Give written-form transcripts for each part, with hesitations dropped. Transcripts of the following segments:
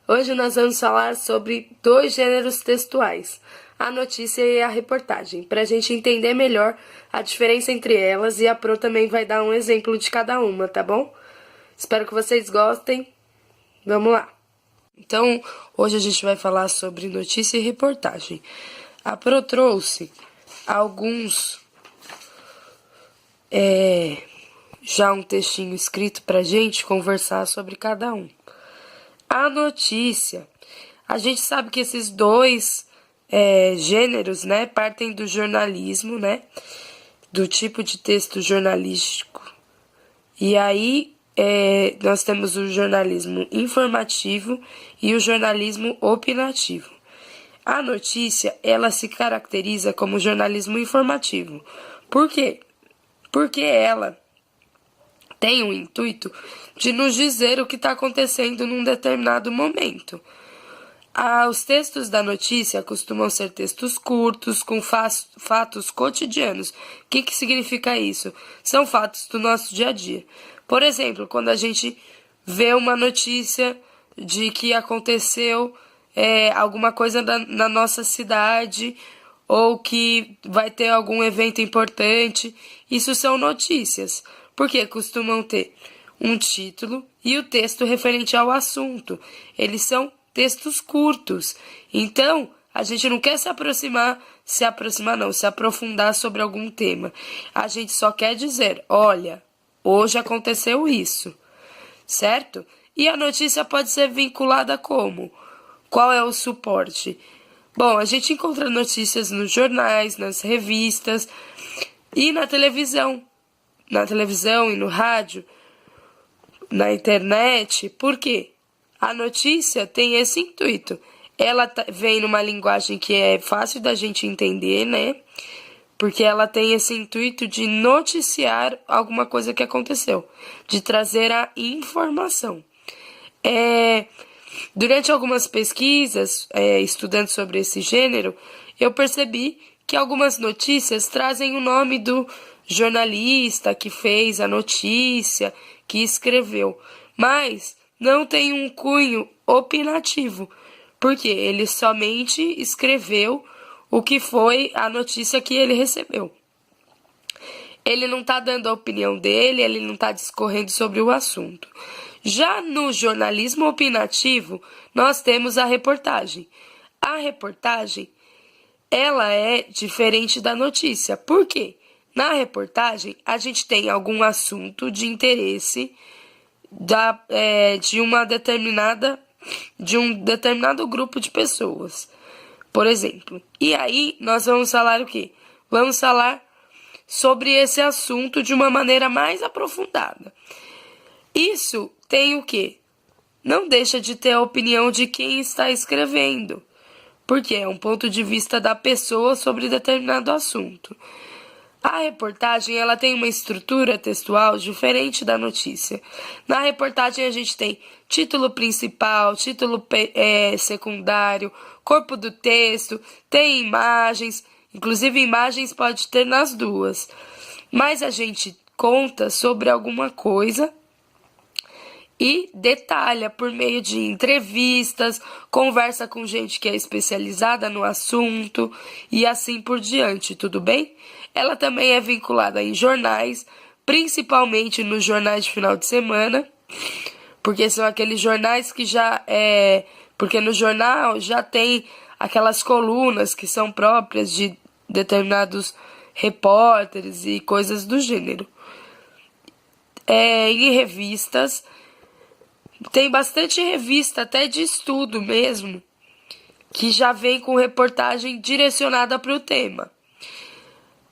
Hoje nós vamos falar sobre dois gêneros textuais, a notícia e a reportagem, para a gente entender melhor a diferença entre elas, e a Pro também vai dar um exemplo de cada uma, tá bom? Espero que vocês gostem. Vamos lá! Então, hoje a gente vai falar sobre notícia e reportagem. A Pro trouxe alguns... já um textinho escrito pra gente conversar sobre cada um. A notícia, a gente sabe que esses dois gêneros, né, partem do jornalismo, né, do tipo de texto jornalístico. E aí nós temos o jornalismo informativo e o jornalismo opinativo. A notícia, ela se caracteriza como jornalismo informativo. Por quê? Porque ela tem o intuito de nos dizer o que está acontecendo num determinado momento. Os textos da notícia costumam ser textos curtos, com fatos cotidianos. O que significa isso? São fatos do nosso dia a dia. Por exemplo, quando a gente vê uma notícia de que aconteceu alguma coisa na nossa cidade, ou que vai ter algum evento importante, isso são notícias, porque costumam ter um título e o texto referente ao assunto. Eles são textos curtos. Então, a gente não quer se aprofundar sobre algum tema. A gente só quer dizer, olha, hoje aconteceu isso, certo? E a notícia pode ser vinculada como? Qual é o suporte? Bom, a gente encontra notícias nos jornais, nas revistas e na televisão. Na televisão e no rádio, na internet. Por quê? A notícia tem esse intuito. Ela vem numa linguagem que é fácil da gente entender, né? Porque ela tem esse intuito de noticiar alguma coisa que aconteceu, de trazer a informação. Durante algumas pesquisas, estudando sobre esse gênero, eu percebi que algumas notícias trazem o nome do jornalista que fez a notícia, que escreveu, mas não tem um cunho opinativo, porque ele somente escreveu o que foi a notícia que ele recebeu. Ele não está dando a opinião dele, ele não está discorrendo sobre o assunto. Já no jornalismo opinativo, nós temos a reportagem. A reportagem, ela é diferente da notícia. Por quê? Na reportagem, a gente tem algum assunto de interesse de um determinado grupo de pessoas, por exemplo. E aí, nós vamos falar o quê? Vamos falar sobre esse assunto de uma maneira mais aprofundada. Isso tem o quê? Não deixa de ter a opinião de quem está escrevendo, porque é um ponto de vista da pessoa sobre determinado assunto. A reportagem, ela tem uma estrutura textual diferente da notícia. Na reportagem a gente tem título principal, título secundário, corpo do texto, tem imagens, inclusive imagens pode ter nas duas. Mas a gente conta sobre alguma coisa e detalha por meio de entrevistas, conversa com gente que é especializada no assunto e assim por diante, tudo bem? Ela também é vinculada em jornais, principalmente nos jornais de final de semana, porque são aqueles jornais que porque no jornal já tem aquelas colunas que são próprias de determinados repórteres e coisas do gênero. Em revistas, tem bastante revista, até de estudo mesmo, que já vem com reportagem direcionada para o tema.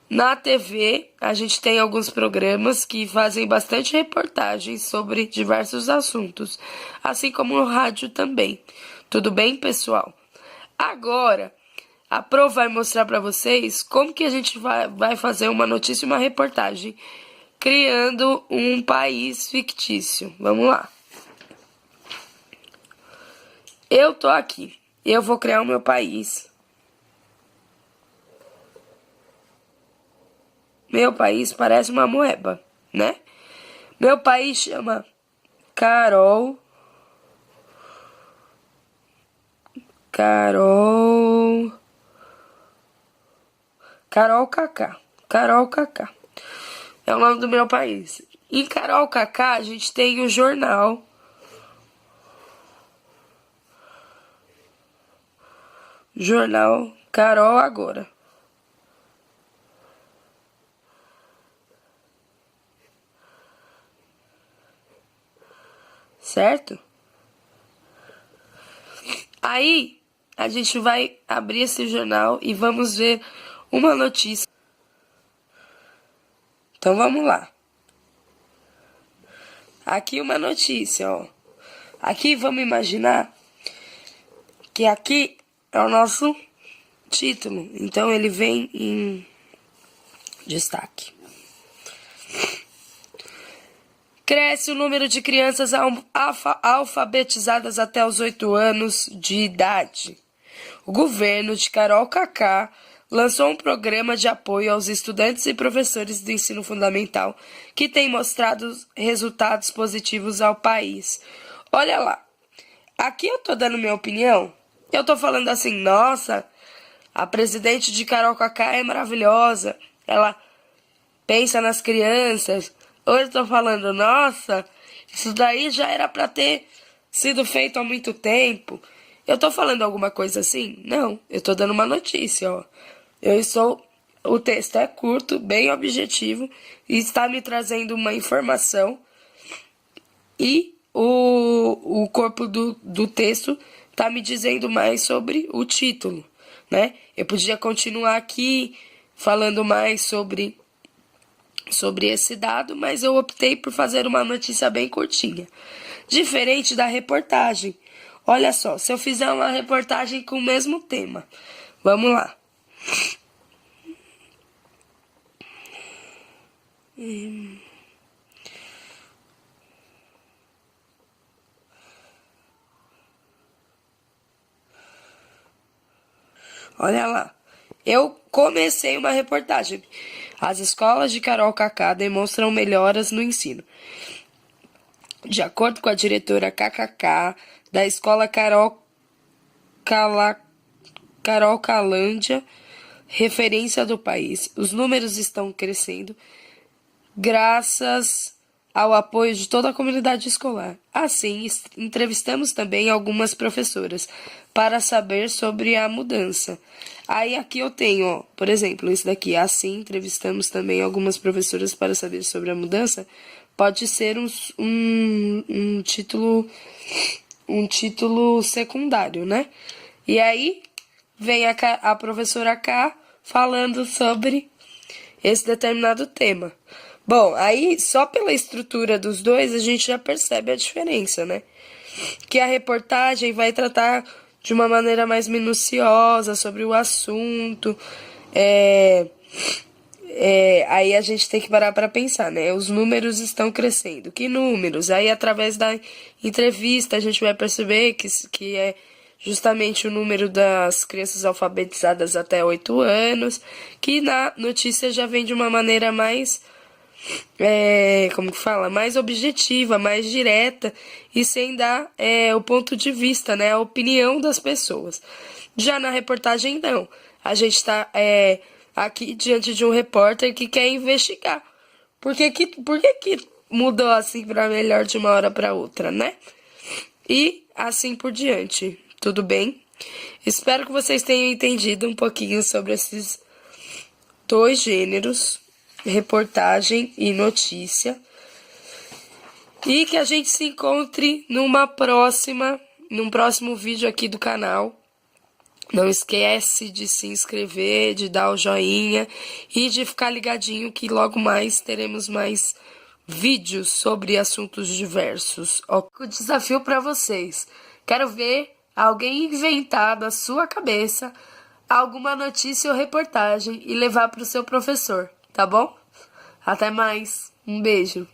Na TV, a gente tem alguns programas que fazem bastante reportagens sobre diversos assuntos, assim como no rádio também. Tudo bem, pessoal? Agora, a Pro vai mostrar para vocês como que a gente vai fazer uma notícia e uma reportagem criando um país fictício. Vamos lá. Eu tô aqui. Eu vou criar o meu país. Meu país parece uma moeba, né? Meu país chama Carol Carol. Carol Kaká. Carol Kaká. É o nome do meu país. Em Carol Kaká, a gente tem o jornal. Jornal Carol Agora. Certo? Aí, a gente vai abrir esse jornal e vamos ver uma notícia. Então, vamos lá. Aqui uma notícia, ó. Aqui, vamos imaginar que aqui é o nosso título. Então, ele vem em destaque. Cresce o número de crianças alfabetizadas até os 8 anos de idade. O governo de Carol Kaká lançou um programa de apoio aos estudantes e professores do ensino fundamental que tem mostrado resultados positivos ao país. Olha lá, aqui eu tô dando minha opinião. Eu tô falando assim, nossa, a presidente de Carol Kaká é maravilhosa, ela pensa nas crianças. Hoje eu tô falando, nossa, isso daí já era para ter sido feito há muito tempo. Eu tô falando alguma coisa assim? Não, eu tô dando uma notícia, ó. O texto é curto, bem objetivo, e está me trazendo uma informação. E o corpo do texto está me dizendo mais sobre o título, né? Eu podia continuar aqui falando mais sobre esse dado, mas eu optei por fazer uma notícia bem curtinha. Diferente da reportagem. Olha só, se eu fizer uma reportagem com o mesmo tema. Vamos lá. Olha lá. Eu comecei uma reportagem. As escolas de Carol Kaká demonstram melhoras no ensino. De acordo com a diretora KKK da escola Carol Calândia, referência do país, os números estão crescendo graças ao apoio de toda a comunidade escolar. Assim, entrevistamos também algumas professoras para saber sobre a mudança. Aí aqui eu tenho, ó, por exemplo, isso daqui. Assim, entrevistamos também algumas professoras para saber sobre a mudança. Pode ser um título secundário, né? E aí vem a professora K falando sobre esse determinado tema. Bom, aí só pela estrutura dos dois a gente já percebe a diferença, né? Que a reportagem vai tratar de uma maneira mais minuciosa sobre o assunto. Aí a gente tem que parar para pensar, né? Os números estão crescendo. Que números? Aí através da entrevista a gente vai perceber que é justamente o número das crianças alfabetizadas até 8 anos, que na notícia já vem de uma maneira mais, como que fala? Mais objetiva, mais direta e sem dar o ponto de vista, né? A opinião das pessoas. Já na reportagem, não. A gente está aqui diante de um repórter que quer investigar. Por que mudou assim para melhor de uma hora para outra, né? E assim por diante. Tudo bem? Espero que vocês tenham entendido um pouquinho sobre esses dois gêneros, reportagem e notícia. E que a gente se encontre num próximo vídeo aqui do canal. Não esquece de se inscrever, de dar o joinha e de ficar ligadinho que logo mais teremos mais vídeos sobre assuntos diversos. O desafio para vocês. Quero ver alguém inventar da sua cabeça alguma notícia ou reportagem e levar para o seu professor, tá bom? Até mais. Um beijo.